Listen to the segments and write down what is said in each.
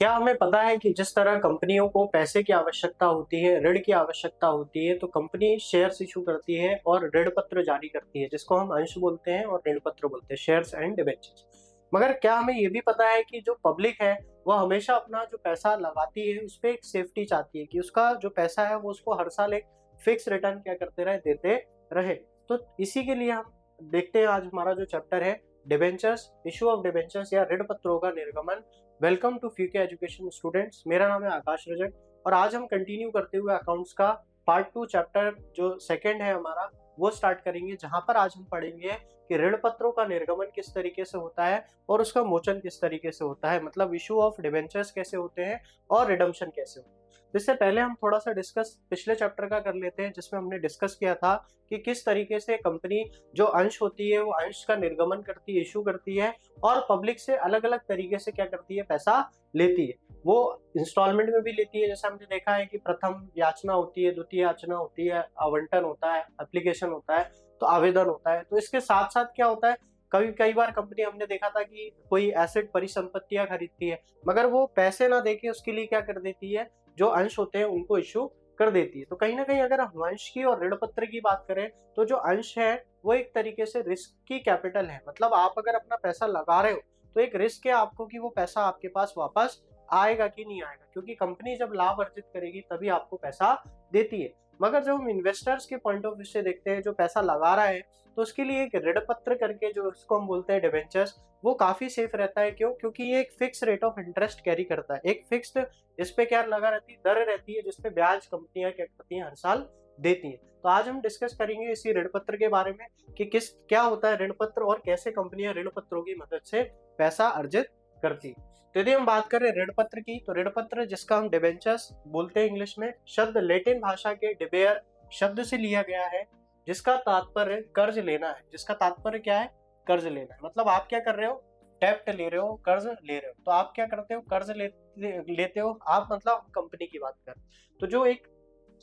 क्या हमें पता है कि जिस तरह कंपनियों को पैसे की आवश्यकता होती है, ऋण की आवश्यकता होती है, तो कंपनी शेयर्स इश्यू करती है और ऋण पत्र जारी करती है, जिसको हम अंश बोलते हैं और ऋण पत्र बोलते हैं, शेयर्स एंड डिबेंचर्स। मगर क्या हमें ये भी पता है कि जो पब्लिक है, वह हमेशा अपना जो पैसा लगाती है, उसपे एक सेफ्टी चाहती है कि उसका जो पैसा है, वो उसको हर साल एक फिक्स रिटर्न क्या करते रहे, देते रहे। तो इसी के लिए हम देखते हैं आज हमारा जो चैप्टर है, डिबेंचर्स, इश्यू ऑफ डिबेंचर्स या ऋण पत्रों का निर्गमन। वेलकम टू फ्यूके एजुकेशन स्टूडेंट्स, मेरा नाम है आकाश रजक और आज हम कंटिन्यू करते हुए अकाउंट्स का पार्ट 2 चैप्टर जो सेकंड है हमारा, वो स्टार्ट करेंगे, जहां पर आज हम पढ़ेंगे कि ऋण पत्रों का निर्गमन किस तरीके से होता है और उसका मोचन किस तरीके से होता है, मतलब इशू ऑफ डिबेंचर्स कैसे होते हैं और रिडम्पशन कैसे होते हैं। इससे पहले हम थोड़ा सा डिस्कस पिछले चैप्टर का कर लेते हैं, जिसमें हमने डिस्कस किया था कि किस तरीके से कंपनी जो अंश होती है वो अंश का निर्गमन करती है, इशू करती है और पब्लिक से अलग अलग तरीके से क्या करती है, पैसा लेती है। वो इंस्टॉलमेंट में भी लेती है, जैसे हमने देखा है कि प्रथम याचना होती है, द्वितीय याचना होती है, आवंटन होता है, एप्लीकेशन होता है, तो आवेदन होता है। तो इसके साथ साथ क्या होता है, कई बार कंपनी हमने देखा था कि कोई एसेट परिसंपत्तियां खरीदती है, मगर वो पैसे ना देके उसके लिए क्या कर देती है, जो अंश होते हैं उनको इशू कर देती है। तो कहीं ना कहीं अगर हम अंश की और ऋण पत्र की बात करें, तो जो अंश है वो एक तरीके से रिस्क की कैपिटल है, मतलब आप अगर अपना पैसा लगा रहे हो तो एक रिस्क है आपको कि वो पैसा आपके पास वापस आएगा कि नहीं आएगा, क्योंकि कंपनी जब लाभ अर्जित करेगी तभी आपको पैसा देती है। मगर जब हम इन्वेस्टर्स के पॉइंट ऑफ व्यू से देखते हैं, जो पैसा लगा रहा है, तो उसके लिए एक ऋण पत्र करके जो इसको हम बोलते हैं डिबेंचर्स, वो काफी सेफ रहता है। क्यों? क्योंकि ये एक fix rate of interest carry करता है, एक फिक्स्ड इस पे क्या लगा रहती है, दर रहती है, जिसपे ब्याज कंपनियां क्या करती हैं, हर साल देती हैं। तो आज हम डिस्कस करेंगे इसी ऋण पत्र के बारे में कि क्या होता है ऋण पत्र और कैसे कंपनियां ऋण पत्रों की मदद से पैसा अर्जित करती है। तो यदि हम बात करें ऋण पत्र की, तो ऋण पत्र जिसका हम डिबेंचर्स बोलते हैं इंग्लिश में, शब्द लैटिन भाषा के डिबेयर शब्द से लिया गया है, जिसका तात्पर्य कर्ज लेना है। जिसका तात्पर्य क्या है? कर्ज लेना है। मतलब आप क्या कर रहे हो, डेप्ट ले रहे हो, कर्ज ले रहे हो। तो आप क्या करते हो, कर्ज लेते हो आप, मतलब कंपनी की बात कर। तो जो एक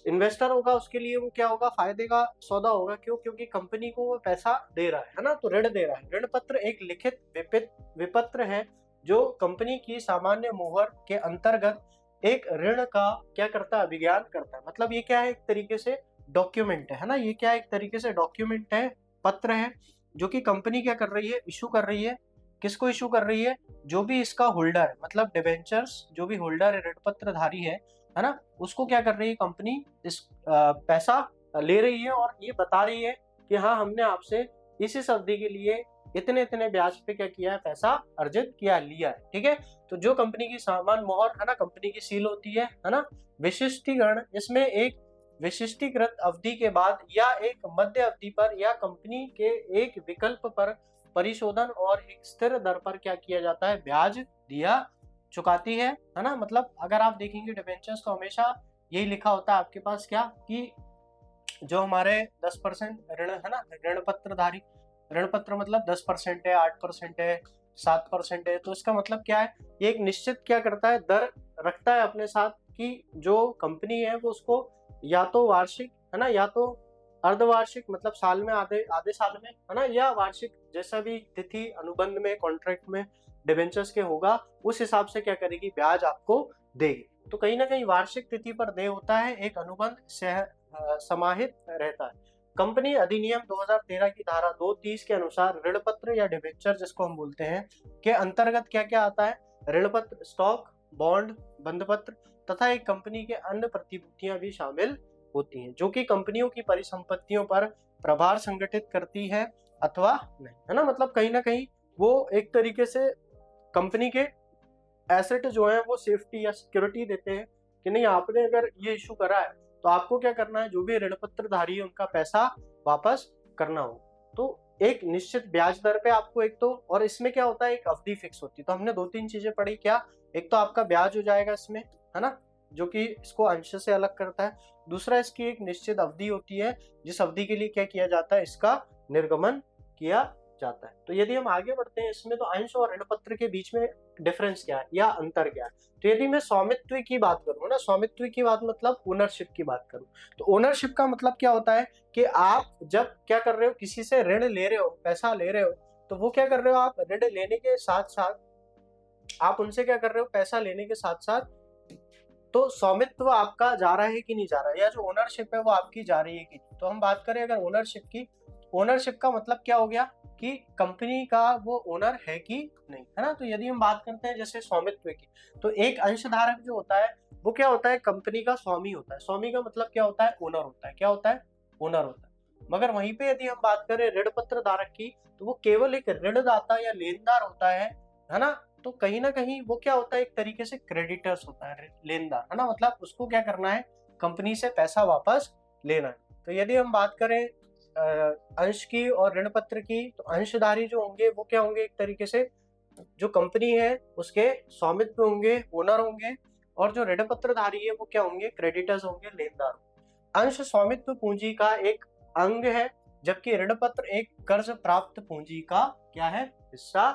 इन्वेस्टर होगा उसके लिए वो क्या होगा, फायदे का सौदा होगा। क्यों? क्योंकि कंपनी को वो पैसा दे रहा है ना, तो ऋण दे रहा है। ऋण पत्र एक लिखित विपत्र है जो कंपनी की सामान्य मोहर के अंतर्गत एक ऋण का क्या करता है, अभिज्ञान करता है। मतलब ये क्या है, एक तरीके से डॉक्यूमेंट है ना, ये क्या है, एक तरीके से डॉक्यूमेंट है, पत्र है, जो कि कंपनी क्या कर रही है, इशू कर रही है। किसको इशू कर रही है? जो भी इसका होल्डर है, मतलब डिबेंचर्स जो भी होल्डर है, ऋण पत्रधारी है ना, उसको क्या कर रही है कंपनी, इस पैसा ले रही है और ये बता रही है कि हाँ, हमने आपसे इस अवधि के लिए इतने इतने ब्याज पे क्या किया है, पैसा अर्जित किया, लिया है। ठीक है। तो जो कंपनी की सामान मोहर है ना, कंपनी की सील होती है ना। विशिष्टीकरण, इसमें एक विशिष्टीकृत अवधि के बाद या एक मध्य अवधि पर या कंपनी के एक विकल्प पर परिशोधन और एक स्थिर दर पर क्या किया जाता है, ब्याज दिया चुकाती है ना। मतलब अगर आप देखेंगे डिबेंचर्स, तो हमेशा यही लिखा होता है आपके पास क्या, कि जो हमारे 10% ऋण है ना, ऋण पत्रधारी, ऋण पत्र मतलब 10% है, 8% है, 7% है। तो इसका मतलब क्या है, ये एक निश्चित क्या करता है, दर रखता है अपने साथ, कि जो कंपनी है वो उसको या तो वार्षिक है ना, या तो अर्धवार्षिक, मतलब साल में आधे आधे साल में है ना, या वार्षिक, जैसा भी तिथि अनुबंध में, कॉन्ट्रैक्ट में डिबेंचर्स के होगा, उस हिसाब से क्या करेगी, ब्याज आपको देगी। तो कहीं ना कहीं वार्षिक तिथि पर देय होता है, एक अनुबंध समाहित रहता है। कंपनी अधिनियम 2013 की धारा 230 के अनुसार ऋण पत्र या डिबेंचर जिसको हम बोलते हैं, के अंतर्गत क्या क्या आता है, ऋण पत्र, स्टॉक, बॉन्ड, बंधपत्र तथा एक कंपनी के अन्य प्रतिभूतियां भी शामिल होती हैं, जो कि कंपनियों की परिसंपत्तियों पर प्रभार संगठित करती है अथवा नहीं, है ना। मतलब कहीं ना कहीं वो एक तरीके से कंपनी के एसेट जो है वो सेफ्टी या सिक्योरिटी देते हैं कि नहीं, आपने अगर ये इशू करा है तो आपको क्या करना है, जो भी ऋण पत्रधारी है उनका पैसा वापस करना हो। तो एक निश्चित ब्याज दर पे आपको, एक तो, और इसमें क्या होता है, एक अवधि फिक्स होती है। तो हमने दो तीन चीजें पढ़ी, क्या, एक तो आपका ब्याज हो जाएगा इसमें, है ना, जो कि इसको अंश से अलग करता है। दूसरा, इसकी एक निश्चित अवधि होती है, जिस अवधि के लिए क्या किया जाता है, इसका निर्गमन किया जाता है। तो यदि हम आगे बढ़ते हैं इसमें, तो अंश और ऋण पत्र के बीच में डिफरेंस क्या है या अंतर क्या है। तो यदि मैं स्वामित्व की बात करूं ना, स्वामित्व की बात मतलब ओनरशिप की बात करूं, तो ओनरशिप का मतलब क्या होता है कि आप जब क्या कर रहे हो, किसी से ऋण ले रहे हो, पैसा ले रहे हो, तो वो क्या कर रहे हो आप, ऋण लेने के साथ साथ आप उनसे क्या कर रहे हो, पैसा लेने के साथ साथ तो स्वामित्व आपका जा रहा है कि नहीं जा रहा है, या जो ओनरशिप है वो आपकी जा रही है कि नहीं। तो हम बात करें अगर ओनरशिप की, ओनरशिप का मतलब क्या हो गया कि कंपनी का वो ओनर है कि नहीं, है ना। तो यदि हम बात करते हैं जैसे स्वामित्व की, तो एक अंशधारक जो होता है वो क्या होता है, कंपनी का स्वामी होता है। स्वामी का मतलब क्या होता है, ओनर होता है। क्या होता है, ओनर होता है। मगर वहीं पे यदि हम बात करें ऋण पत्र धारक की, तो वो केवल एक ऋणदाता या लेनदार होता है ना। तो कहीं ना कहीं वो क्या होता है, एक तरीके से क्रेडिटर्स होता है, लेनदार, है ना। मतलब उसको क्या करना है, कंपनी से पैसा वापस लेना है। तो यदि हम बात करें अंश की और ऋण पत्र की, तो अंशधारी जो होंगे वो क्या होंगे, एक तरीके से जो कंपनी है उसके स्वामित्व होंगे, ओनर होंगे, और जो ऋण पत्रधारी है वो क्या होंगे, क्रेडिटर्स होंगे, लेनदार। अंश स्वामित्व पूंजी का एक अंग है, जबकि ऋण पत्र एक कर्ज प्राप्त पूंजी का क्या है, हिस्सा।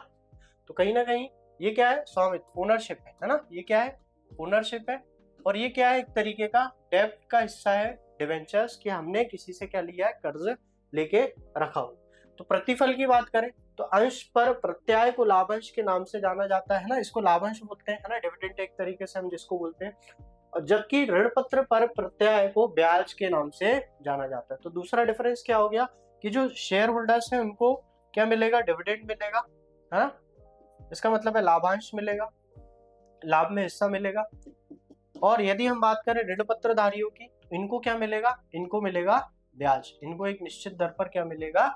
तो कहीं ना कहीं ये क्या है, स्वामित्व, ओनरशिप है ना। ये क्या है, ओनरशिप है। और ये क्या है, एक तरीके का डेब्ट का हिस्सा है, डिवेंचर्स, कि हमने किसी से क्या लिया है, कर्ज लेके रखा हो। तो प्रतिफल की बात करें तो अंश पर प्रत्यय को लाभांश के नाम से जाना जाता है ना, इसको लाभांश बोलते हैं, है ना। डिविडेंड एक तरीके से हम जिसको बोलते हैं। और जबकि ऋण पत्र पर प्रत्यय को ब्याज के नाम से जाना जाता है। तो दूसरा डिफरेंस क्या हो गया कि जो शेयर होल्डर्स है उनको क्या मिलेगा, डिविडेंड मिलेगा, है ना। इसका मतलब है लाभांश मिलेगा, लाभ में हिस्सा मिलेगा। और यदि हम बात करें ऋण पत्रधारियों की, तो इनको क्या मिलेगा, इनको मिलेगा ब्याज। इनको एक निश्चित दर पर क्या मिलेगा,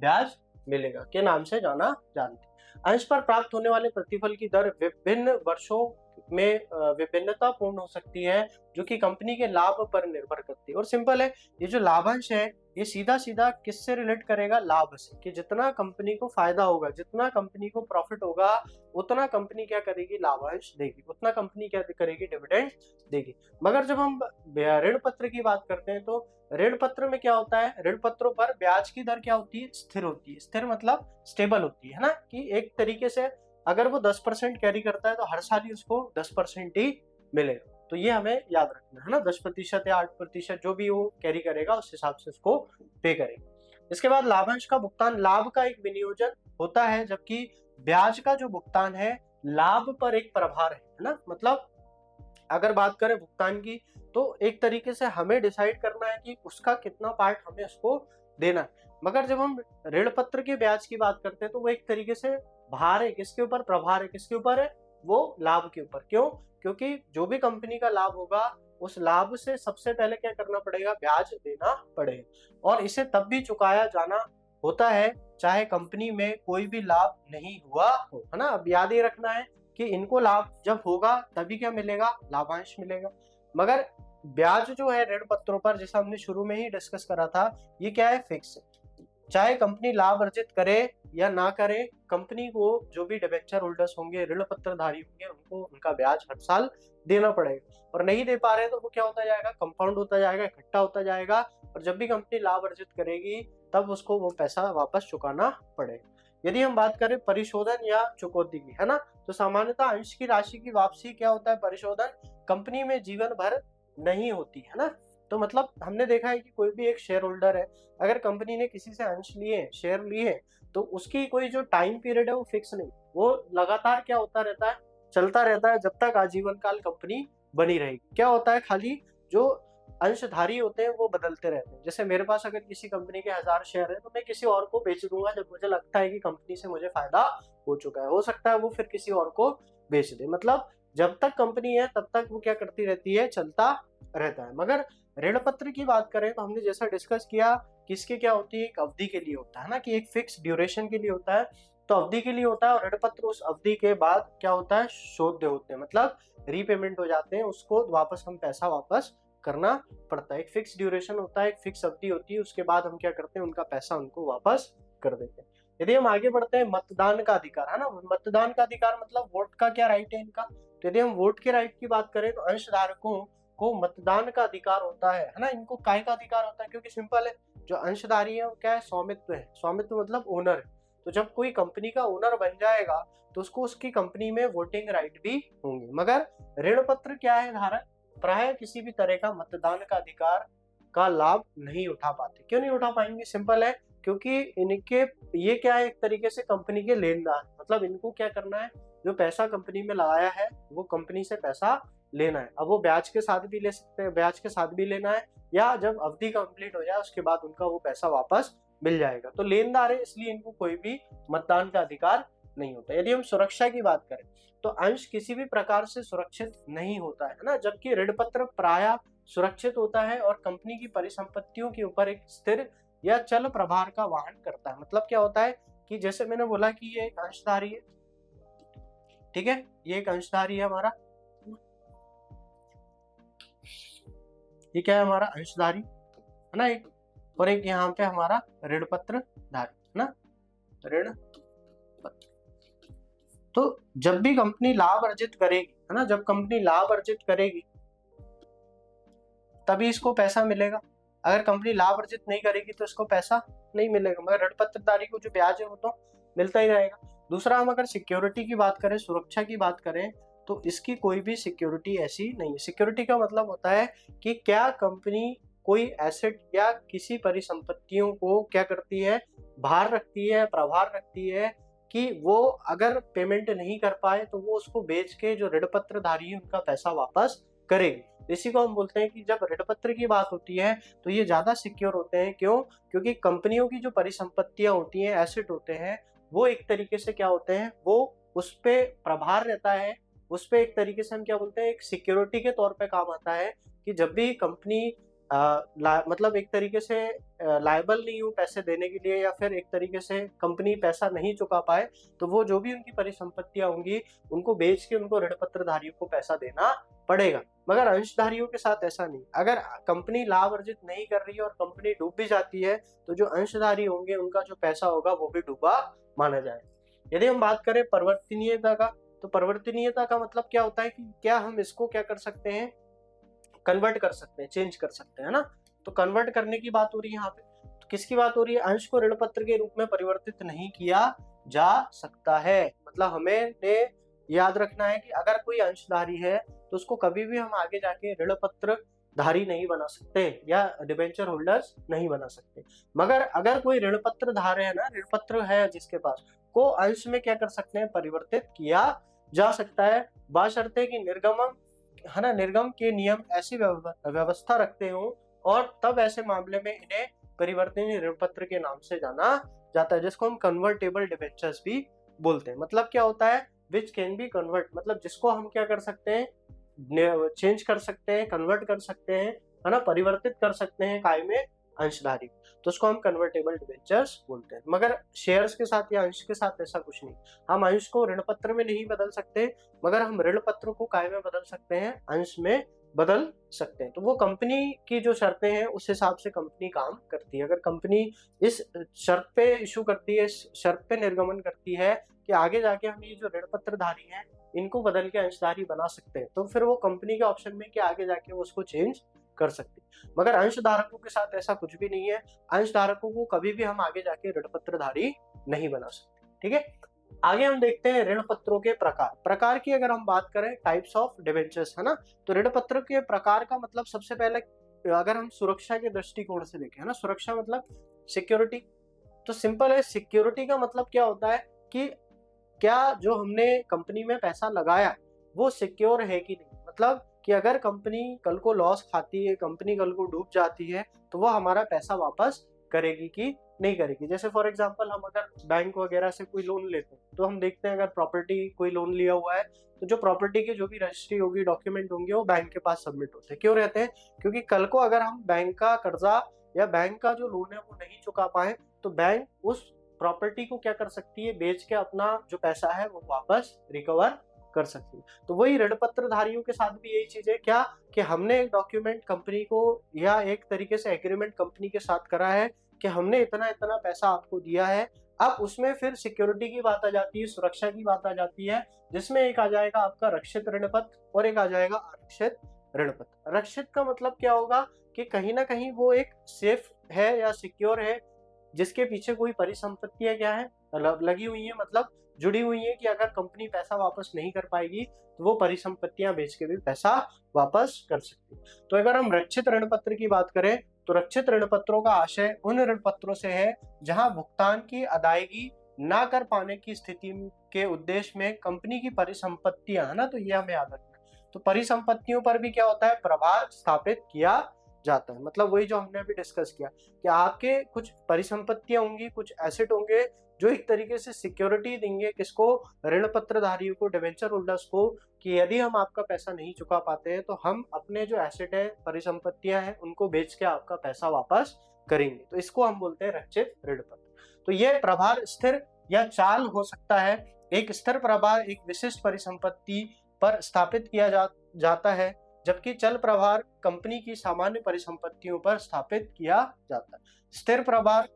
ब्याज मिलेगा, के नाम से जाना जानते हैं। अंश पर प्राप्त होने वाले प्रतिफल की दर विभिन्न वर्षों में विभिन्नता पूर्ण हो सकती है, जो कि कंपनी के लाभ पर निर्भर करती है। और सिंपल है, ये जो लाभांश है ये सीधा सीधा किससे रिलेट करेगा, लाभ से, कि जितना कंपनी को फायदा होगा, जितना कंपनी को प्रॉफिट होगा, उतना कंपनी क्या करेगी, लाभांश देगी, उतना कंपनी क्या करेगी, डिविडेंड देगी। मगर जब हम ऋण पत्र की बात करते हैं, तो ऋण पत्र में क्या होता है, ऋण पत्रों पर ब्याज की दर क्या होती है, स्थिर होती है। स्थिर मतलब स्टेबल होती है ना, कि एक तरीके से अगर वो 10% कैरी करता है तो हर साल ही उसको 10% ही मिलेगा। तो ये हमें याद रखना है ना, 10% या 8% जो भी वो कैरी करेगा उस हिसाब से उसको पे करेगा। इसके बाद लाभांश का भुगतान लाभ का एक विनियोजन होता है, जबकि ब्याज का जो भुगतान है लाभ पर एक प्रभार है ना। मतलब अगर बात करें भुगतान की, तो एक तरीके से हमें डिसाइड करना है कि उसका कितना पार्ट हमें उसको देना है। मगर जब हम ऋण पत्र के ब्याज की बात करते हैं, तो वो एक तरीके से भार है, किसके ऊपर, प्रभार है, किसके ऊपर है, वो लाभ के ऊपर। क्यों, क्योंकि जो भी कंपनी का लाभ होगा उस लाभ से सबसे पहले क्या करना पड़ेगा, ब्याज देना पड़ेगा। और इसे तब भी चुकाया जाना होता है चाहे कंपनी में कोई भी लाभ नहीं हुआ हो, है ना। अब याद ही रखना है कि इनको लाभ जब होगा तभी क्या मिलेगा, लाभांश मिलेगा। मगर ब्याज जो है ऋण पत्रों पर, जैसा हमने शुरू में ही डिस्कस करा था, ये क्या है, फिक्स है। चाहे कंपनी लाभ अर्जित करे या ना करे, कंपनी को जो भी डिबेंचर होल्डर्स होंगे, ऋण पत्रधारी होंगे, उनको उनका ब्याज हर साल देना पड़ेगा। और नहीं दे पा रहे तो वो क्या होता जाएगा, कंपाउंड होता जाएगा, इकट्ठा होता जाएगा। और जब भी कंपनी लाभ अर्जित करेगी तब उसको वो पैसा वापस चुकाना पड़ेगा। यदि हम बात करें परिशोधन या चुकौती की, है ना, तो सामान्यतः अंश की राशि की वापसी क्या होता है, परिशोधन कंपनी में जीवन भर नहीं होती, है ना। तो मतलब हमने देखा है कि कोई भी एक शेयर होल्डर है, अगर कंपनी ने किसी से अंश लिए, शेयर लिए, तो उसकी कोई जो टाइम पीरियड है वो फिक्स नहीं, वो लगातार क्या होता रहता है, चलता रहता है, जब तक आजीवन काल कंपनी बनी रहेगी। क्या होता है, खाली जो अंशधारी होते हैं वो बदलते रहते हैं। जैसे मेरे पास अगर किसी कंपनी के 1000 शेयर है, तो मैं किसी और को बेच दूंगा जब मुझे लगता है कि कंपनी से मुझे फायदा हो चुका है। हो सकता है वो फिर किसी और को बेच दे। मतलब जब तक कंपनी है तब तक वो क्या करती रहती है, चलता रहता है। मगर ऋण पत्र की बात करें तो हमने जैसा डिस्कस किया, किसके क्या होती है, एक अवधि के लिए होता है ना, कि एक फिक्स ड्यूरेशन के लिए होता है, तो अवधि के लिए होता है। और ऋण पत्र उस अवधि के बाद क्या होता है, शोध्य होते हैं, मतलब रीपेमेंट हो जाते हैं, उसको वापस हम पैसा वापस करना पड़ता है। एक फिक्स ड्यूरेशन होता है, एक फिक्स अवधि होती है, उसके बाद हम क्या करते हैं, उनका पैसा उनको वापस कर देते हैं। यदि हम आगे बढ़ते हैं, मतदान का अधिकार, है ना, मतदान का अधिकार मतलब वोट का क्या राइट है इनका। तो यदि हम वोट के राइट की बात करें, तो अंशधारकों को मतदान का अधिकार होता है ना। इनको काय का अधिकार होता है, क्योंकि सिंपल है, जो अंशधारी है वो क्या है, स्वामित्व है। स्वामित्व मतलब ओनर है। तो जब कोई कंपनी का ओनर बन जाएगा तो उसको उसकी कंपनी में वोटिंग राइट भी होंगे। मगर ऋण पत्र क्या है, धारक प्राय किसी भी तरह का मतदान का अधिकार का लाभ नहीं उठा पाते। क्यों नहीं उठा पाएंगे, सिंपल है, क्योंकि इनके ये क्या है, एक तरीके से कंपनी के लेनदार, मतलब इनको क्या करना है, जो पैसा कंपनी में लगाया है वो कंपनी से पैसा लेना है। अब वो ब्याज के साथ भी ले सकते हैं, ब्याज के साथ भी लेना है, या जब अवधि कंप्लीट हो जाए उसके बाद उनका वो पैसा वापस मिल जाएगा। तो लेनदार है, इसलिए इनको कोई भी मतदान का अधिकार नहीं होता। यदि हम सुरक्षा की बात करें तो अंश किसी भी प्रकार से सुरक्षित नहीं होता है ना, जबकि ऋण पत्र प्रायः सुरक्षित होता है और कंपनी की परिसंपत्तियों के ऊपर एक स्थिर या चल प्रभार का वहन करता है। मतलब क्या होता है कि जैसे मैंने बोला कि ये एक अंशधारी है, ठीक है, ये एक अंशधारी है हमारा, ये क्या है हमारा अंशधारी है ना एक, और एक यहाँ पे हमारा ऋण पत्र धारी है ना, ऋण पत्र। तो जब भी कंपनी लाभ अर्जित करेगी है ना, जब कंपनी लाभ अर्जित करेगी तभी इसको पैसा मिलेगा। अगर कंपनी लाभ अर्जित नहीं करेगी तो इसको पैसा नहीं मिलेगा, मगर ऋण पत्रधारी को जो ब्याज है वो तो मिलता ही रहेगा। दूसरा, हम अगर सिक्योरिटी की बात करें, सुरक्षा की बात करें, तो इसकी कोई भी सिक्योरिटी ऐसी नहीं है। सिक्योरिटी का मतलब होता है कि क्या कंपनी कोई एसेट या किसी परिसंपत्तियों को क्या करती है, भार रखती है, प्रभार रखती है कि वो अगर पेमेंट नहीं कर पाए तो वो उसको बेच के जो ऋण पत्रधारी है उनका पैसा वापस करेगी। इसी को हम बोलते हैं कि जब ऋण पत्र की बात होती है तो ये ज्यादा सिक्योर होते हैं। क्यों? क्योंकि कंपनियों की जो परिसंपत्तियां होती हैं, एसेट होते हैं, वो एक तरीके से क्या होते हैं, वो उस पे प्रभार रहता है, उस पे एक तरीके से हम क्या बोलते हैं, एक सिक्योरिटी के तौर पे काम आता है कि जब भी कंपनी मतलब एक तरीके से लायबल नहीं हो पैसे देने के लिए, या फिर एक तरीके से कंपनी पैसा नहीं चुका पाए, तो वो जो भी उनकी परिसंपत्तियां होंगी उनको बेच के उनको ऋण पत्रधारियों को पैसा देना पड़ेगा। मगर अंशधारियों के साथ ऐसा नहीं। अगर कंपनी लाभ अर्जित नहीं कर रही है और कंपनी डूब भी जाती है तो जो अंशधारी होंगे उनका जो पैसा होगा वो भी डूबा माना जाएगा। यदि हम बात करें परिवर्तनीयता का, तो परिवर्तनीयता का मतलब क्या होता है कि क्या हम इसको क्या कर सकते हैं, कन्वर्ट कर सकते हैं, चेंज कर सकते हैं ना। तो कन्वर्ट करने की बात हो रही है यहाँ पे। तो किसकी बात हो रही है? अंश को ऋण पत्र के रूप में परिवर्तित नहीं किया जा सकता है। मतलब हमें याद रखना है कि अगर कोई अंशधारी है तो उसको कभी भी हम आगे जाके ऋण पत्र धारी नहीं बना सकते या डिबेंचर होल्डर्स नहीं बना सकते। मगर अगर कोई ऋण पत्र धारक है ना, ऋण पत्र है जिसके पास, को अंश में क्या कर सकते हैं, परिवर्तित किया जा सकता है, बशर्ते कि निर्गमन है ना, निर्गम के नियम ऐसी व्यवस्था रखते हो, और तब ऐसे मामले में इन्हें परिवर्तनीय ऋण पत्र के नाम से जाना जाता है, जिसको हम कन्वर्टेबल डिबेंचर्स भी बोलते हैं। मतलब क्या होता है, विच कैन बी कन्वर्ट, मतलब जिसको हम क्या कर सकते हैं, चेंज कर सकते हैं, कन्वर्ट कर सकते हैं, है ना, परिवर्तित कर सकते हैं काय में, अंशधारी। तो उसको हम कन्वर्टेबल डिबेंचर्स बोलते हैं। मगर शेयर्स के साथ या अंश के साथ ऐसा कुछ नहीं। हम अंश को ऋण पत्र में नहीं बदल सकते, मगर हम ऋण पत्र को काय में बदल सकते हैं, अंश में बदल सकते हैं। तो वो कंपनी की जो शर्तें हैं उस हिसाब से कंपनी काम करती है। अगर कंपनी इस शर्त पे इशू करती है, इस शर्त पे निर्गमन करती है कि आगे जाके हम ये जो ऋण पत्रधारी हैं इनको बदल के अंशधारी बना सकते हैं, तो फिर वो कंपनी के ऑप्शन में कि आगे जाके वो उसको चेंज कर सकते हैं। मगर अंशधारकों के साथ ऐसा कुछ भी नहीं है। अंशधारकों को कभी भी हम आगे जाके ऋण पत्रधारी नहीं बना सकते। ठीक है, आगे हम देखते हैं ऋण पत्रों के प्रकार की अगर हम बात करें, टाइप्स ऑफ डिबेंचर्स, है ना। तो ऋण पत्र के प्रकार का मतलब सबसे पहले अगर हम सुरक्षा के दृष्टिकोण से देखें, है ना, सुरक्षा मतलब सिक्योरिटी। तो सिंपल है, सिक्योरिटी का मतलब क्या होता है कि क्या जो हमने कंपनी में पैसा लगाया वो सिक्योर है कि नहीं। मतलब कि अगर कंपनी कल को लॉस खाती है, कंपनी कल को डूब जाती है, तो वो हमारा पैसा वापस करेगी कि नहीं करेगी। जैसे फॉर एग्जांपल हम अगर बैंक वगैरह से कोई लोन लेते हैं तो हम देखते हैं अगर प्रॉपर्टी कोई लोन लिया हुआ है तो जो प्रॉपर्टी की जो भी रजिस्ट्री होगी, डॉक्यूमेंट होंगे, वो बैंक के पास सबमिट होते हैं। क्यों रहते हैं? क्योंकि कल को अगर हम बैंक का कर्जा या बैंक का जो लोन है वो नहीं चुका पाए तो बैंक उस प्रॉपर्टी को क्या कर सकती है, बेच के अपना जो पैसा है वो वापस रिकवर कर सकती है। तो वही ऋण पत्रधारियों के साथ भी यही चीज है क्या, कि हमने एक डॉक्यूमेंट कंपनी को या एक तरीके से एग्रीमेंट कंपनी के साथ करा है कि हमने इतना इतना पैसा आपको दिया है। अब उसमें फिर सिक्योरिटी की बात आ जाती है, सुरक्षा की बात आ जाती है, जिसमें एक आ जाएगा आपका रक्षित ऋण पत्र और एक आ जाएगा आरक्षित ऋण पत्र। रक्षित का मतलब क्या होगा कि कहीं ना कहीं वो एक सेफ है या सिक्योर है, जिसके पीछे कोई परिसंपत्तियां क्या है, लगी हुई है, मतलब जुड़ी हुई है कि अगर कंपनी पैसा वापस नहीं कर पाएगी तो वो परिसंपत्तियां बेच के भी पैसा वापस कर सकती है। तो अगर हम रक्षित ऋण पत्र की बात करें रक्षित ऋण पत्रों का आशय उन ऋण पत्रों से है जहां भुगतान की अदायगी ना कर पाने की स्थिति के उद्देश्य में कंपनी की परिसंपत्तियां, है ना, तो ये हमें याद रखना है। तो परिसंपत्तियों पर भी क्या होता है, प्रभार स्थापित किया जाता है। मतलब वही जो हमने अभी डिस्कस किया कि आपके कुछ परिसंपत्तियां होंगी, कुछ एसेट होंगे जो एक तरीके से सिक्योरिटी देंगे किसको, ऋण पत्रधारियों को, डिवेंचर होल्डर्स को, कि यदि हम आपका पैसा नहीं चुका पाते हैं तो हम अपने जो एसेट है, परिसंपत्तियां हैं, उनको बेच के आपका पैसा वापस करेंगे। तो इसको हम बोलते हैं रक्षित ऋण पत्र। तो ये प्रभार स्थिर या चाल हो सकता है। एक स्थिर प्रभार एक विशिष्ट परिसंपत्ति पर स्थापित किया जाता है, जबकि चल प्रभार कंपनी की सामान्य परिसंपत्तियों पर स्थापित किया जाता है। स्थिर प्रभार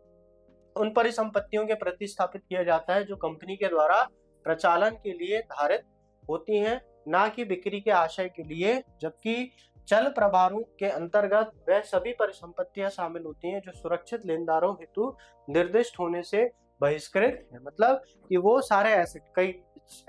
उन परिसंपत्तियों के प्रति स्थापित किया जाता है जो कंपनी के द्वारा प्रचालन के लिए धारित होती हैं, ना कि बिक्री के आशय के लिए, जबकि चल प्रभारों के अंतर्गत वह सभी परिसंपत्तियां शामिल होती हैं जो सुरक्षित लेनदारों हेतु निर्दिष्ट होने से बहिष्कृत है। मतलब कि वो सारे एसेट, कई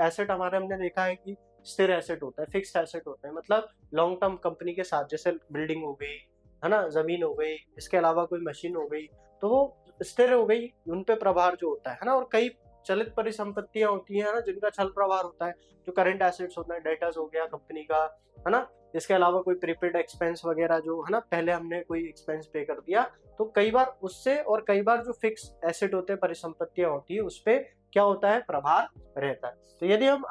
एसेट हमारे हमने देखा है कि स्थिर एसेट होता है, फिक्स्ड एसेट होता है, मतलब लॉन्ग टर्म कंपनी के साथ, जैसे बिल्डिंग हो गई, है ना, जमीन हो गई, इसके अलावा कोई मशीन हो गई, तो वो स्थिर हो गई, उन पे प्रभार जो होता है ना। और कई चलित परिसंपत्तियां होती हैं ना जिनका चल प्रभार होता है, जो करंट एसेट्स होता है, डेटर्स हो गया कंपनी का, है ना। इसके अलावा कोई प्रीपेड एक्सपेंस वगैरह जो है ना, पहले हमने कोई एक्सपेंस पे कर दिया, तो कई बार उससे, और कई बार जो फिक्स एसेट होते हैं, परिसंपत्तियां होती है, उस पे क्या होता है, प्रभार रहता है। तो यदि हम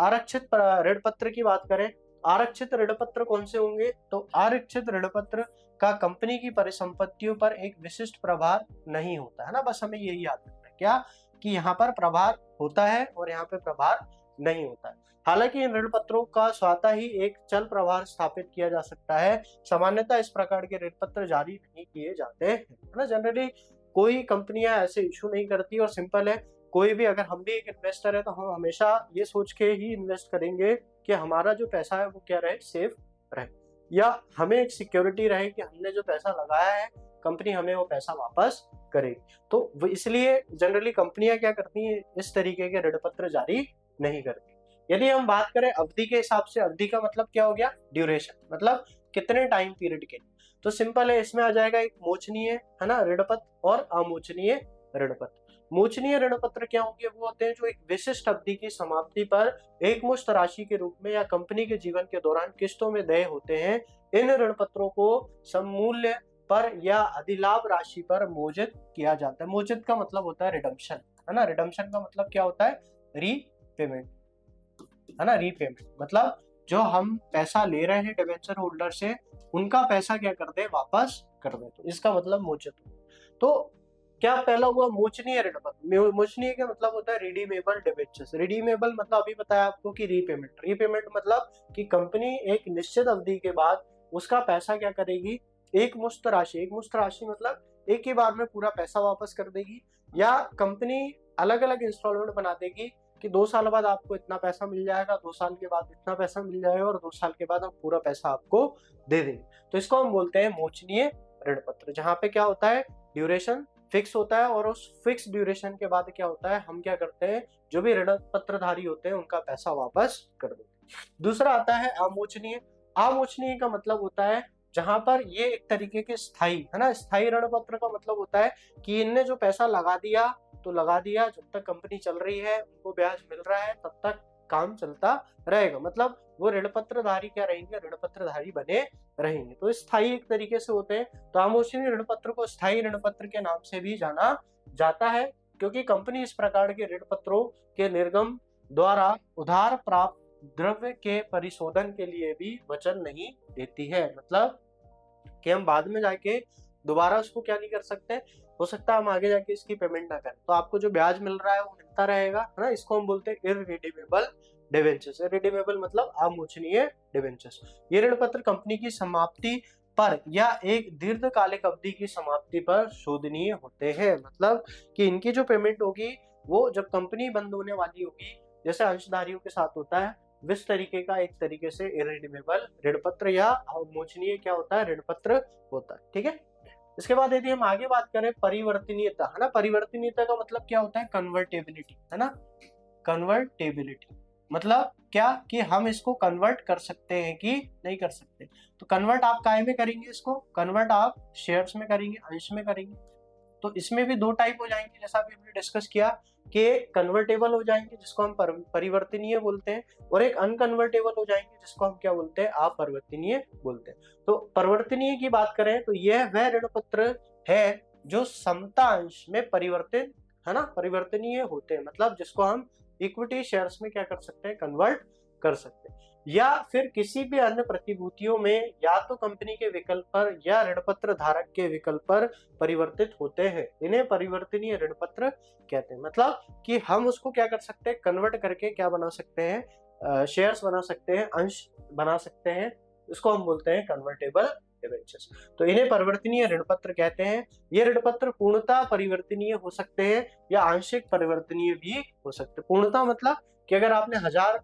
आरक्षित ऋण पत्र की बात करें, आरक्षित ऋण पत्र कौन से होंगे, तो आरक्षित ऋण पत्र का कंपनी की परिसंपत्तियों पर एक विशिष्ट प्रभार नहीं होता है ना। बस हमें यही याद रखना है क्या, कि यहाँ पर प्रभार होता है और यहाँ पे प्रभार नहीं होता है। हालांकि इन ऋण पत्रों का स्वतः ही एक चल प्रभार स्थापित किया जा सकता है। सामान्यतः इस प्रकार के ऋण पत्र जारी नहीं किए जाते हैं, है ना। जनरली कोई कंपनियां ऐसे इशू नहीं करती, और सिंपल है, कोई भी, अगर हम भी एक इन्वेस्टर है तो हम हमेशा ये सोच के ही इन्वेस्ट करेंगे कि हमारा जो पैसा है वो क्या रहे, सेफ रहे, या हमें एक सिक्योरिटी रहे कि हमने जो पैसा लगाया है कंपनी हमें वो पैसा वापस करेगी। तो इसलिए जनरली कंपनियां क्या करती हैं, इस तरीके के ऋण पत्र जारी नहीं करती। यदि हम बात करें अवधि के हिसाब से, अवधि का मतलब क्या हो गया, ड्यूरेशन, मतलब कितने टाइम पीरियड के, तो सिंपल है, इसमें आ जाएगा एक मोचनीय, है ना, ऋण पत्र और अमोचनीय ऋण पत्र। मोचनीय ऋण पत्र क्या होंगे, वो होते हैं जो एक विशिष्ट अवधि की समाप्ति पर एकमुश्त राशि के रूप में या कंपनी के जीवन के दौरान किस्तों में देय होते हैं। इन ऋण पत्रों को सममूल्य पर या अधिलाभ राशि पर मोचित किया जाता है। मोचित का मतलब होता है रिडम्पशन, है ना। रिडम्पशन का मतलब क्या होता है, रीपेमेंट, है ना। रीपेमेंट मतलब जो हम पैसा ले रहे हैं डिवेंचर होल्डर से, उनका पैसा क्या कर दे, वापस कर दे, तो इसका मतलब मोचित। तो क्या पहला हुआ मोचनीय ऋण पत्र। मोचनीय का मतलब होता है रिडीमेबल डिबेंचर्स। रिडीमेबल मतलब अभी बताया आपको कि रीपेमेंट, रीपेमेंट मतलब कि कंपनी एक निश्चित अवधि के बाद उसका पैसा क्या करेगी, एक मुश्त राशि, एक मुश्त राशि मतलब एक ही बार में पूरा पैसा वापस कर देगी, या कंपनी अलग अलग इंस्टॉलमेंट बना देगी कि 2 साल बाद आपको इतना पैसा मिल जाएगा, 2 साल के बाद इतना पैसा मिल जाएगा, और 2 साल के बाद हम पूरा पैसा आपको दे देंगे। तो इसको हम बोलते हैं मोचनीय ऋण पत्र, जहां पे क्या होता है, ड्यूरेशन फिक्स होता है, और उस फिक्स ड्यूरेशन के बाद क्या होता है, हम क्या करते हैं, जो भी ऋण पत्रधारी होते हैं उनका पैसा वापस कर देते हैं। दूसरा आता है अमोचनीय। अमोचनीय का मतलब होता है जहां पर ये एक तरीके के स्थायी, है ना। स्थायी ऋण पत्र का मतलब होता है कि इनने जो पैसा लगा दिया तो लगा दिया, जब तक कंपनी चल रही है, उनको ब्याज मिल रहा है, तब तक काम चलता रहेगा। मतलब वो ऋण पत्रधारी क्या रहेंगे, ऋण पत्रधारी बने रहेंगे। तो स्थायी एक तरीके से होते हैं। तो अमोचनीय ऋण पत्र को स्थायी ऋण पत्र के नाम से भी जाना जाता है, क्योंकि कंपनी इस प्रकार के ऋण पत्रों के निर्गम द्वारा उधार प्राप्त द्रव्य के परिशोधन के लिए भी वचन नहीं देती है। मतलब कि हम बाद में जाके दोबारा उसको क्या नहीं कर सकते, हो सकता है हम आगे जाके इसकी पेमेंट ना करें, तो आपको जो ब्याज मिल रहा है वो मिलता रहेगा, है ना। इसको हम बोलते हैं इररिडीमेबल डिवेंचर्स। इररिडीमेबल मतलब अमोचनीय डिवेंचर्स। ये ऋण पत्र कंपनी की समाप्ति पर या एक दीर्घकालिक अवधि की समाप्ति पर शोधनीय होते हैं। मतलब कि इनकी जो पेमेंट होगी वो जब कंपनी बंद होने वाली होगी, जैसे अंशधारियों के साथ होता है, इस तरीके का एक तरीके से इररिडीमेबल ऋण पत्र या अमोचनीय क्या होता है, ऋण पत्र होता है। ठीक है। इसके बाद यदि हम आगे बात करें परिवर्तनीयता, है ना। परिवर्तनीयता का मतलब क्या होता है, कन्वर्टेबिलिटी, है ना। कन्वर्टेबिलिटी मतलब क्या कि हम इसको कन्वर्ट कर सकते हैं कि नहीं कर सकते। तो कन्वर्ट आप काय में करेंगे, इसको कन्वर्ट आप शेयर्स में करेंगे, अंश में करेंगे। तो इसमें भी दो टाइप हो जाएंगे, जैसा अभी हमने डिस्कस किया कि कन्वर्टेबल हो जाएंगे जिसको हम परिवर्तनीय बोलते हैं, और एक अनकन्वर्टेबल हो जाएंगे जिसको हम क्या बोलते हैं, अपरिवर्तनीय बोलते हैं। तो परिवर्तनीय की बात करें तो यह वह ऋण पत्र है जो समता अंश में परिवर्तित, है ना, परिवर्तनीय होते हैं, मतलब जिसको हम इक्विटी शेयर्स में क्या कर सकते हैं, कन्वर्ट कर सकते हैं। या फिर किसी भी अन्य प्रतिभूतियों में या तो कंपनी के विकल्प पर या ऋण पत्र धारक के विकल्प पर परिवर्तित होते हैं, इन्हें परिवर्तनीय ऋण पत्र कहते हैं। मतलब कि हम उसको क्या कर सकते हैं, कन्वर्ट करके क्या बना सकते हैं, शेयर्स बना सकते हैं, अंश बना सकते हैं, इसको हम बोलते हैं कन्वर्टेबल डिबेंचर्स। तो इन्हें परिवर्तनीय ऋण पत्र कहते हैं। ये ऋण पत्र पूर्णतः परिवर्तनीय हो सकते हैं या आंशिक परिवर्तनीय भी हो सकते हैं। पूर्णतः मतलब कि अगर आपने 1000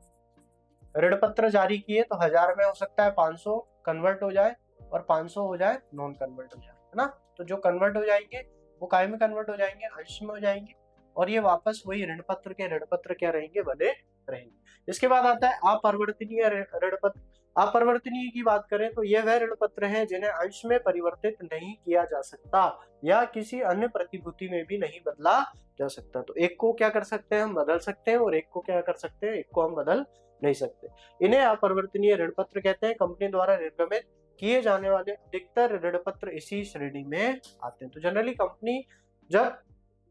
ऋण पत्र जारी किए तो 1000 में हो सकता है 500 कन्वर्ट हो जाए और 500 हो जाए नॉन कन्वर्ट हो जाए, है ना। तो जो कन्वर्ट हो जाएंगे वो काय में कन्वर्ट हो जाएंगे, अंश में हो जाएंगे, और ये वापस वही ऋण पत्र के ऋण पत्र क्या रहेंगे, बने रहेंगे। इसके बाद आता है अपरिवर्तनीय ऋण पत्र। अपरिवर्तनीय की बात करें तो यह वह ऋण पत्र हैं जिन्हें अंश में परिवर्तित नहीं किया जा सकता या किसी अन्य प्रतिभूति में भी नहीं बदला जा सकता। तो एक को क्या कर सकते हैं, हम बदल सकते हैं, और एक को क्या कर सकते हैं, एक को हम बदल नहीं सकते। इन्हें अपरिवर्तनीय ऋण पत्र कहते हैं। कंपनी द्वारा निर्गमित किए जाने वाले अधिकतर ऋण पत्र इसी श्रेणी में आते हैं। तो जनरली कंपनी जब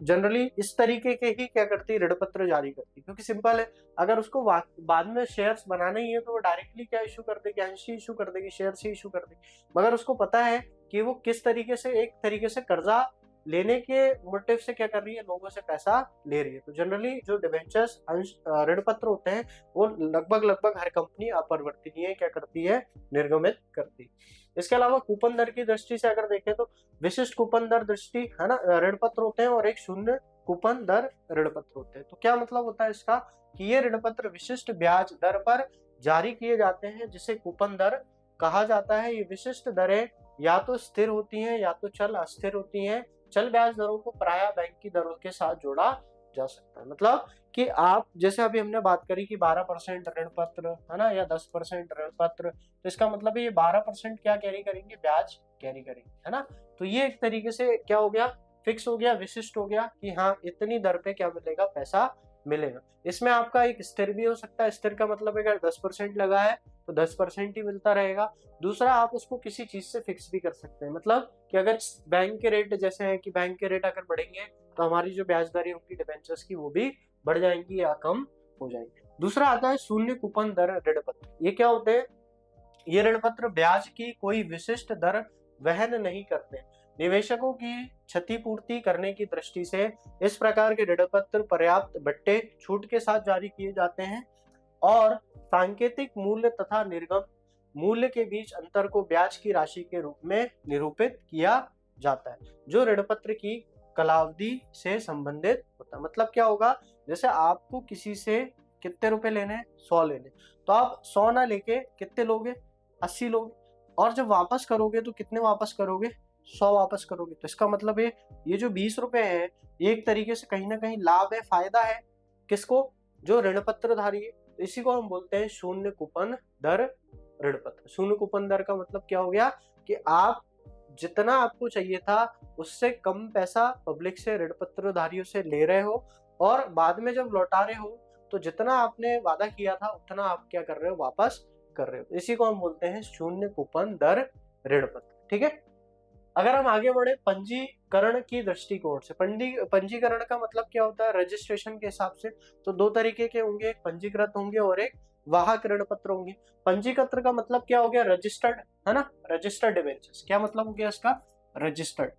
जनरली इस तरीके के ही क्या करती है, ऋण पत्र जारी करती है, क्योंकि सिंपल है, अगर उसको बाद में शेयर्स बनाना ही है तो वो डायरेक्टली क्या इशू कर देगी, अंश ही इशू कर देगी, शेयर्स ही इशू कर देगी। मगर उसको पता है कि वो किस तरीके से, एक तरीके से कर्जा लेने के मोटिव से क्या कर रही है, लोगों से पैसा ले रही है। तो जनरली जो डिबेंचर्स अंश ऋण पत्र होते हैं वो लगभग हर कंपनी अपरिवर्तनीय क्या करती है, निर्गमित करती है। इसके अलावा कूपन दर की दृष्टि से अगर देखें तो विशिष्ट कूपन दर दृष्टि, है ना, ऋण पत्र होते हैं, और एक शून्य कूपन दर ऋण पत्र होते हैं। तो क्या मतलब होता है इसका, कि ये ऋण पत्र विशिष्ट ब्याज दर पर जारी किए जाते हैं जिसे कूपन दर कहा जाता है। ये विशिष्ट दरें या तो स्थिर होती हैं या तो चल अस्थिर होती हैं। चल ब्याज दरों को प्रायः बैंक की दरों के साथ जोड़ा जा सकता है। मतलब कि आप, जैसे अभी हमने बात करी कि 12% ऋण पत्र, है ना, या 10% ऋण पत्र, तो इसका मतलब ये 12% क्या कैरी करेंगे, ब्याज कैरी करेंगे, है ना। तो ये एक तरीके से क्या हो गया, फिक्स हो गया, विशिष्ट हो गया कि हाँ इतनी दर पे क्या मिलेगा, पैसा मिलेगा। इसमें आपका एक स्थिर भी हो सकता है। स्थिर का मतलब अगर 10% लगा है तो 10% ही मिलता रहेगा। दूसरा, आप उसको किसी चीज से फिक्स भी कर सकते हैं, मतलब कि अगर बैंक के रेट जैसे है कि बैंक के रेट अगर बढ़ेंगे तो हमारी जो ब्याज दरें होंगी डिबेंचर्स की वो भी बढ़ जाएंगी या कम हो जाएंगी। दूसरा आता है शून्य कूपन दर ऋण पत्र। ये क्या होते हैं, ये ऋण पत्र ब्याज की कोई विशिष्ट दर वहन नहीं करते। निवेशकों की क्षतिपूर्ति करने की दृष्टि से इस प्रकार के ऋण पत्र पर्याप्त बट्टे छूट के साथ जारी किए जाते हैं और सांकेतिक मूल्य तथा निर्गम मूल्य के बीच अंतर को ब्याज की राशि के रूप में निरूपित किया जाता है, जो ऋण पत्र की कालावधि से संबंधित होता है। मतलब क्या होगा, जैसे आपको किसी से कितने रुपए लेने हैं, 100 लेने, तो आप 100 ना लेके कितने लोगे, 80 लोगे, और जब वापस करोगे तो कितने वापस करोगे, 100 वापस करोगे। तो इसका मतलब ये जो 20 रुपए है ये एक तरीके से कहीं ना कहीं लाभ है, फायदा है, किसको, जो ऋण पत्रधारी है। इसी को हम बोलते हैं शून्य कूपन दर ऋण पत्र। शून्य कूपन दर का मतलब क्या हो गया, कि आप जितना आपको चाहिए था उससे कम पैसा पब्लिक से, ऋण पत्रधारियों से ले रहे हो, और बाद में जब लौटा रहे हो तो जितना आपने वादा किया था उतना आप क्या कर रहे हो, वापस कर रहे हो। इसी को हम बोलते हैं शून्य कूपन दर ऋण पत्र। ठीक है। अगर हम आगे बढ़े पंजीकरण की दृष्टिकोण से, पंजीकरण का मतलब क्या होता है, रजिस्ट्रेशन के हिसाब से, तो दो तरीके के होंगे, एक पंजीकृत होंगे और एक वाहक ऋण पत्र होंगे। पंजीकृत का मतलब क्या हो गया, रजिस्टर्ड, है ना, रजिस्टर्ड डिबेंचर्स। क्या मतलब हो गया इसका, रजिस्टर्ड।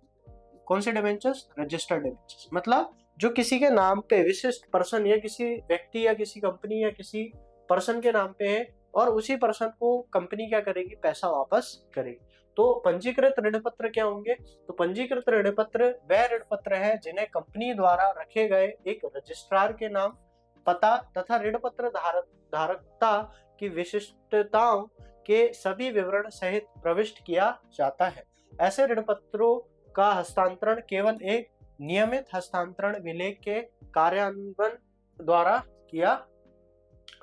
कौन से डिबेंचर्स, रजिस्टर्ड डिबेंचर्स। मतलब जो किसी के नाम पे, विशिष्ट पर्सन या किसी व्यक्ति या किसी कंपनी या किसी पर्सन के नाम पे है, और उसी पर्सन को कंपनी क्या करेगी, पैसा वापस करेगी। तो पंजीकृत ऋण पत्र क्या होंगे, तो पंजीकृत ऋण पत्र वह ऋण पत्र है जिन्हें कंपनी द्वारा रखे गए एक रजिस्ट्रार के नाम, पता तथा ऋण पत्र धारकता की विशिष्टताओं के सभी विवरण सहित प्रविष्ट किया जाता है। ऐसे ऋण पत्रों का हस्तांतरण केवल एक नियमित हस्तांतरण विलेख के कार्यान्वयन द्वारा किया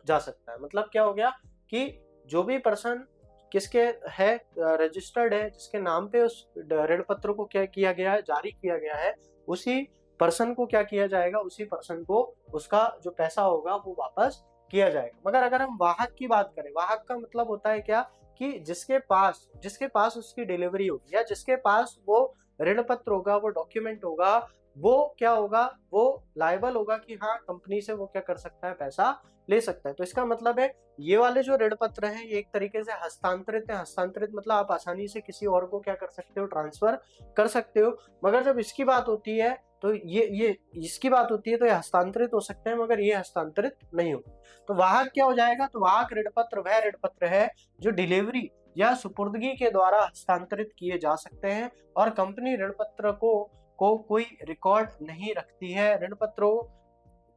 जा सकता है। मतलब क्या हो गया कि जो भी पर्सन किसके है रजिस्टर्ड है, जिसके नाम पे उस ऋण पत्र को क्या किया गया है, जारी किया गया है, उसी पर्सन को क्या किया जाएगा, उसी पर्सन को उसका जो पैसा होगा वो वापस किया जाएगा। मगर अगर हम वाहक की बात करें, वाहक का मतलब होता है क्या कि जिसके पास उसकी डिलीवरी होगी या जिसके पास वो ऋण पत्र होगा, वो डॉक्यूमेंट होगा, वो क्या होगा, वो लायबल होगा कि हाँ कंपनी से वो क्या कर सकता है, पैसा ले सकता है। तो इसका मतलब है ये वाले जो ऋण पत्र हैं ये एक तरीके से हस्तांतरित है। हस्तांतरित मतलब आप आसानी से किसी और को क्या कर सकते हो, ट्रांसफर कर सकते हो। मगर जब इसकी बात होती है तो ये इसकी बात होती है तो ये हस्तांतरित हो सकते हैं, मगर ये हस्तांतरित नहीं होते। तो वाहक क्या हो जाएगा, तो वाहक ऋण पत्र वह ऋण पत्र है जो डिलीवरी या सुपुर्दगी के द्वारा हस्तांतरित किए जा सकते हैं और कंपनी ऋण पत्र को कोई रिकॉर्ड नहीं रखती है। ऋण पत्रों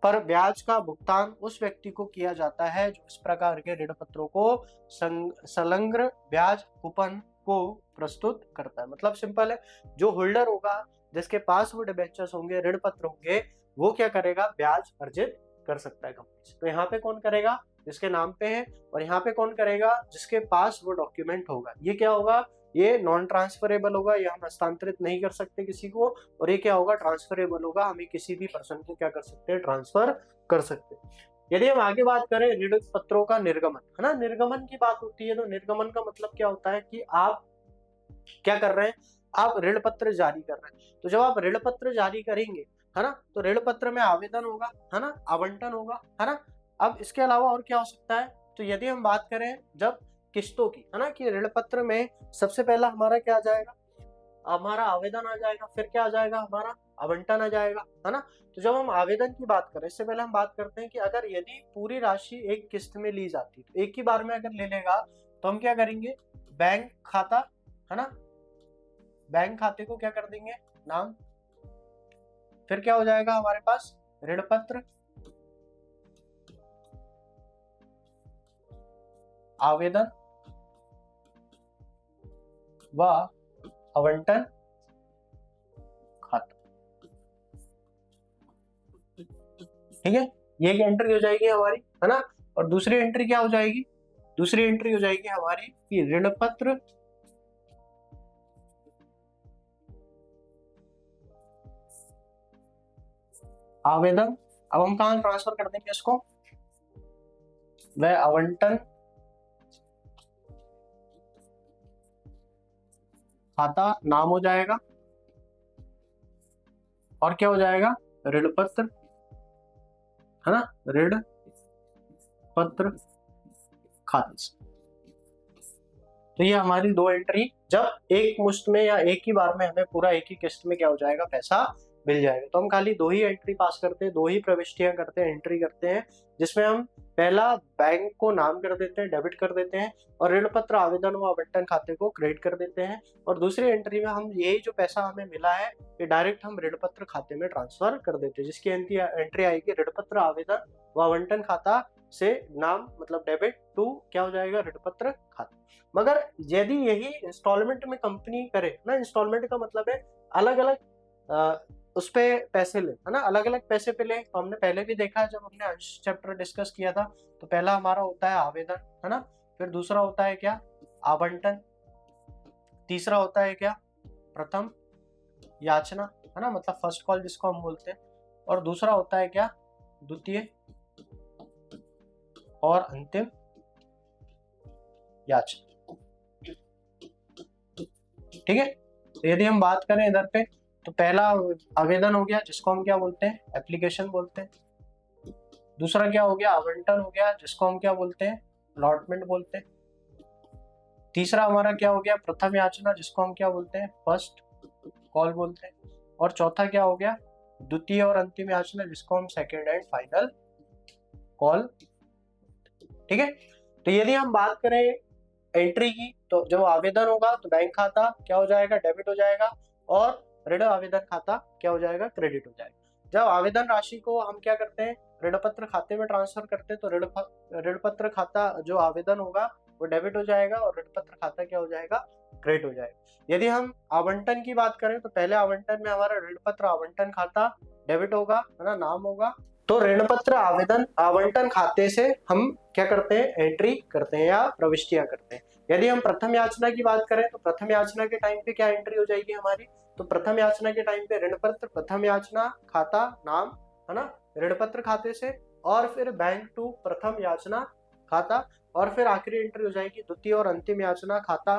पर ब्याज का भुगतान उस व्यक्ति को किया जाता है जो इस प्रकार के ऋण पत्रों को संलग्न ब्याज कूपन को प्रस्तुत करता है। मतलब सिंपल है, जो होल्डर होगा, जिसके पास वो डिबेंचर्स होंगे, ऋण पत्र होंगे, वो क्या करेगा, ब्याज अर्जित कर सकता है कंपनी से। तो यहाँ पे कौन करेगा, जिसके नाम पे है, और यहाँ पे कौन करेगा, जिसके पास वो डॉक्यूमेंट होगा। ये क्या होगा, ये नॉन ट्रांसफरेबल होगा, ये हम हस्तांतरित नहीं कर सकते किसी को। और ये क्या होगा, ट्रांसफरेबल होगा, हमें किसी भी पर्सन को क्या कर सकते हैं, ट्रांसफर कर सकते हैं। यदि हम आगे बात करें ऋण पत्रों का निर्गमन, है ना, निर्गमन की बात होती है, तो निर्गमन का मतलब क्या होता है कि आप क्या कर रहे हैं, आप ऋण पत्र जारी कर रहे हैं। तो जब आप ऋण पत्र जारी करेंगे, है ना, तो ऋण पत्र में आवेदन होगा, है ना, आवंटन होगा, है ना। अब इसके अलावा और क्या हो सकता है, तो यदि हम बात करें जब किस्तों की, है ना, कि ऋण पत्र में सबसे पहला हमारा क्या आ जाएगा, हमारा आवेदन आ जाएगा, फिर क्या आ जाएगा, हमारा आवंटन आ जाएगा, है ना। तो जब हम आवेदन की बात करें, इससे पहले हम बात करते हैं कि अगर यदि पूरी राशि एक किस्त में ली जाती है, तो एक ही बार में अगर ले लेगा तो हम क्या करेंगे, बैंक खाता, है ना, बैंक खाते को क्या कर देंगे, नाम, फिर क्या हो जाएगा हमारे पास, ऋण पत्र, आवेदन व आवंटन खाता। ठीक है, ये एक एंट्री हो जाएगी हमारी, है ना। और दूसरी एंट्री क्या हो जाएगी, दूसरी एंट्री हो जाएगी हमारी कि ऋण पत्र, आवेदन, अब हम कहां ट्रांसफर कर देंगे इसको, वह आवंटन खाता, नाम हो जाएगा, और क्या हो जाएगा, ऋण पत्र, है ना, ऋण पत्र खाते। तो ये हमारी दो एंट्री, जब एक मुश्त में या एक ही बार में हमें पूरा एक ही किस्त में क्या हो जाएगा, पैसा मिल जाएगा। तो हम खाली दो ही एंट्री पास करते हैं, दो ही प्रविष्टियां करते हैं, एंट्री करते हैं, जिसमें हम पहला बैंक को नाम कर देते हैं, डेबिट कर देते हैं, और ऋण पत्र, आवेदन व आवंटन खाते को क्रेडिट कर देते हैं। और दूसरी एंट्री में हम यही जो पैसा हमें मिला है ये डायरेक्ट हम ऋण पत्र खाते में ट्रांसफर कर देते हैं, जिसकी एंट्री आएगी ऋण पत्र, आवेदन व आवंटन खाता से नाम, मतलब डेबिट टू क्या हो जाएगा, ऋण पत्र खाता। मगर यदि यही इंस्टॉलमेंट में कंपनी करे ना, इंस्टॉलमेंट का मतलब है अलग अलग उस पे पैसे ले, है ना, अलग अलग पैसे पे ले। तो हमने पहले भी देखा है जब हमने अंश चैप्टर डिस्कस किया था, तो पहला हमारा होता है आवेदन, है ना, फिर दूसरा होता है क्या, आवंटन, तीसरा होता है क्या, प्रथम याचना, है ना, मतलब फर्स्ट कॉल जिसको हम बोलते हैं, और दूसरा होता है क्या, द्वितीय और अंतिम याचना। ठीक है, तो यदि हम बात करें इधर पे, तो पहला आवेदन हो गया जिसको हम क्या बोलते हैं, एप्लीकेशन बोलते हैं। दूसरा क्या हो गया, आवंटन हो गया जिसको हम क्या बोलते हैं, अलॉटमेंट बोलते हैं। तीसरा हमारा क्या हो गया, प्रथम याचना जिसको हम क्या बोलते हैं, फर्स्ट कॉल बोलते हैं। और चौथा क्या हो गया, द्वितीय और अंतिम याचना जिसको हम सेकेंड एंड फाइनल कॉल। ठीक है, तो यदि हम बात करें एंट्री की, तो जब आवेदन होगा तो बैंक खाता क्या हो जाएगा, डेबिट हो जाएगा, और ऋण आवेदन खाता क्या हो जाएगा, क्रेडिट हो जाएगा। जब आवेदन राशि को हम क्या करते हैं, ऋण पत्र खाते में ट्रांसफर करते हैं, तो ऋण पत्र खाता जो आवेदन होगा वो डेबिट हो जाएगा, और ऋण पत्र खाता क्या हो जाएगा, क्रेडिट हो जाएगा। यदि हम आवंटन की बात करें, तो पहले आवंटन में हमारा ऋण पत्र आवंटन खाता डेबिट होगा, है ना, नाम होगा, तो ऋण पत्र आवेदन आवंटन खाते से हम क्या करते हैं, एंट्री करते हैं या प्रविष्टियां करते हैं। यदि हम प्रथम याचना की बात करें तो प्रथम याचना के टाइम पे क्या एंट्री हो जाएगी हमारी, तो प्रथम याचना के टाइम पे ऋण पत्र प्रथम याचना खाता नाम, है ना, ऋण पत्र खाते से, और फिर बैंक टू प्रथम याचना खाता, और फिर आखिरी एंट्री हो जाएगी द्वितीय और अंतिम याचना खाता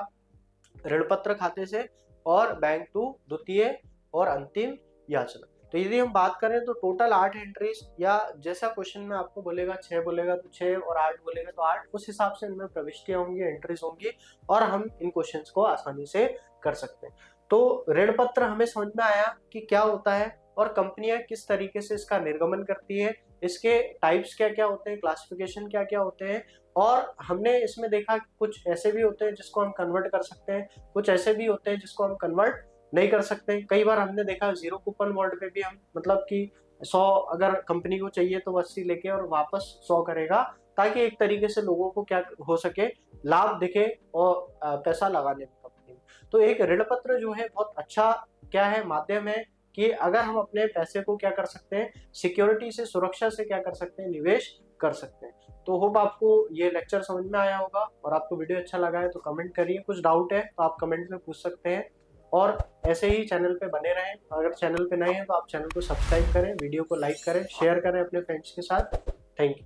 ऋण पत्र खाते से, और बैंक टू द्वितीय और अंतिम याचना। तो यदि हम बात करें तो टोटल 8 एंट्रीज, या जैसा क्वेश्चन में आपको बोलेगा 6 बोलेगा तो 6 और 8 बोलेगा तो 8, उस हिसाब से इनमें प्रविष्टियां होंगी, एंट्रीज होंगी, और हम इन क्वेश्चंस को आसानी से कर सकते हैं। तो ऋण पत्र हमें समझ में आया कि क्या होता है और कंपनियां किस तरीके से इसका निर्गमन करती है, इसके टाइप्स क्या क्या होते हैं, क्लासिफिकेशन क्या क्या होते हैं, और हमने इसमें देखा कि कुछ ऐसे भी होते हैं जिसको हम कन्वर्ट कर सकते हैं, कुछ ऐसे भी होते हैं जिसको हम कन्वर्ट नहीं कर सकते। कई बार हमने देखा जीरो कूपन मोड पे भी हम मतलब कि 100 अगर कंपनी को चाहिए तो 80 लेके और वापस 100 करेगा, ताकि एक तरीके से लोगों को क्या हो सके, लाभ दिखे और पैसा लगाने में कंपनी में। तो एक ऋण पत्र जो है बहुत अच्छा क्या है, माध्यम है कि अगर हम अपने पैसे को क्या कर सकते हैं, सिक्योरिटी से, सुरक्षा से क्या कर सकते हैं, निवेश कर सकते हैं। तो होप आपको ये लेक्चर समझ में आया होगा, और आपको वीडियो अच्छा लगा है तो कमेंट करिए, कुछ डाउट है तो आप कमेंट में पूछ सकते हैं, और ऐसे ही चैनल पे बने रहें। अगर चैनल पे नए हैं तो आप चैनल को सब्सक्राइब करें, वीडियो को लाइक करें, शेयर करें अपने फ्रेंड्स के साथ। Thank you.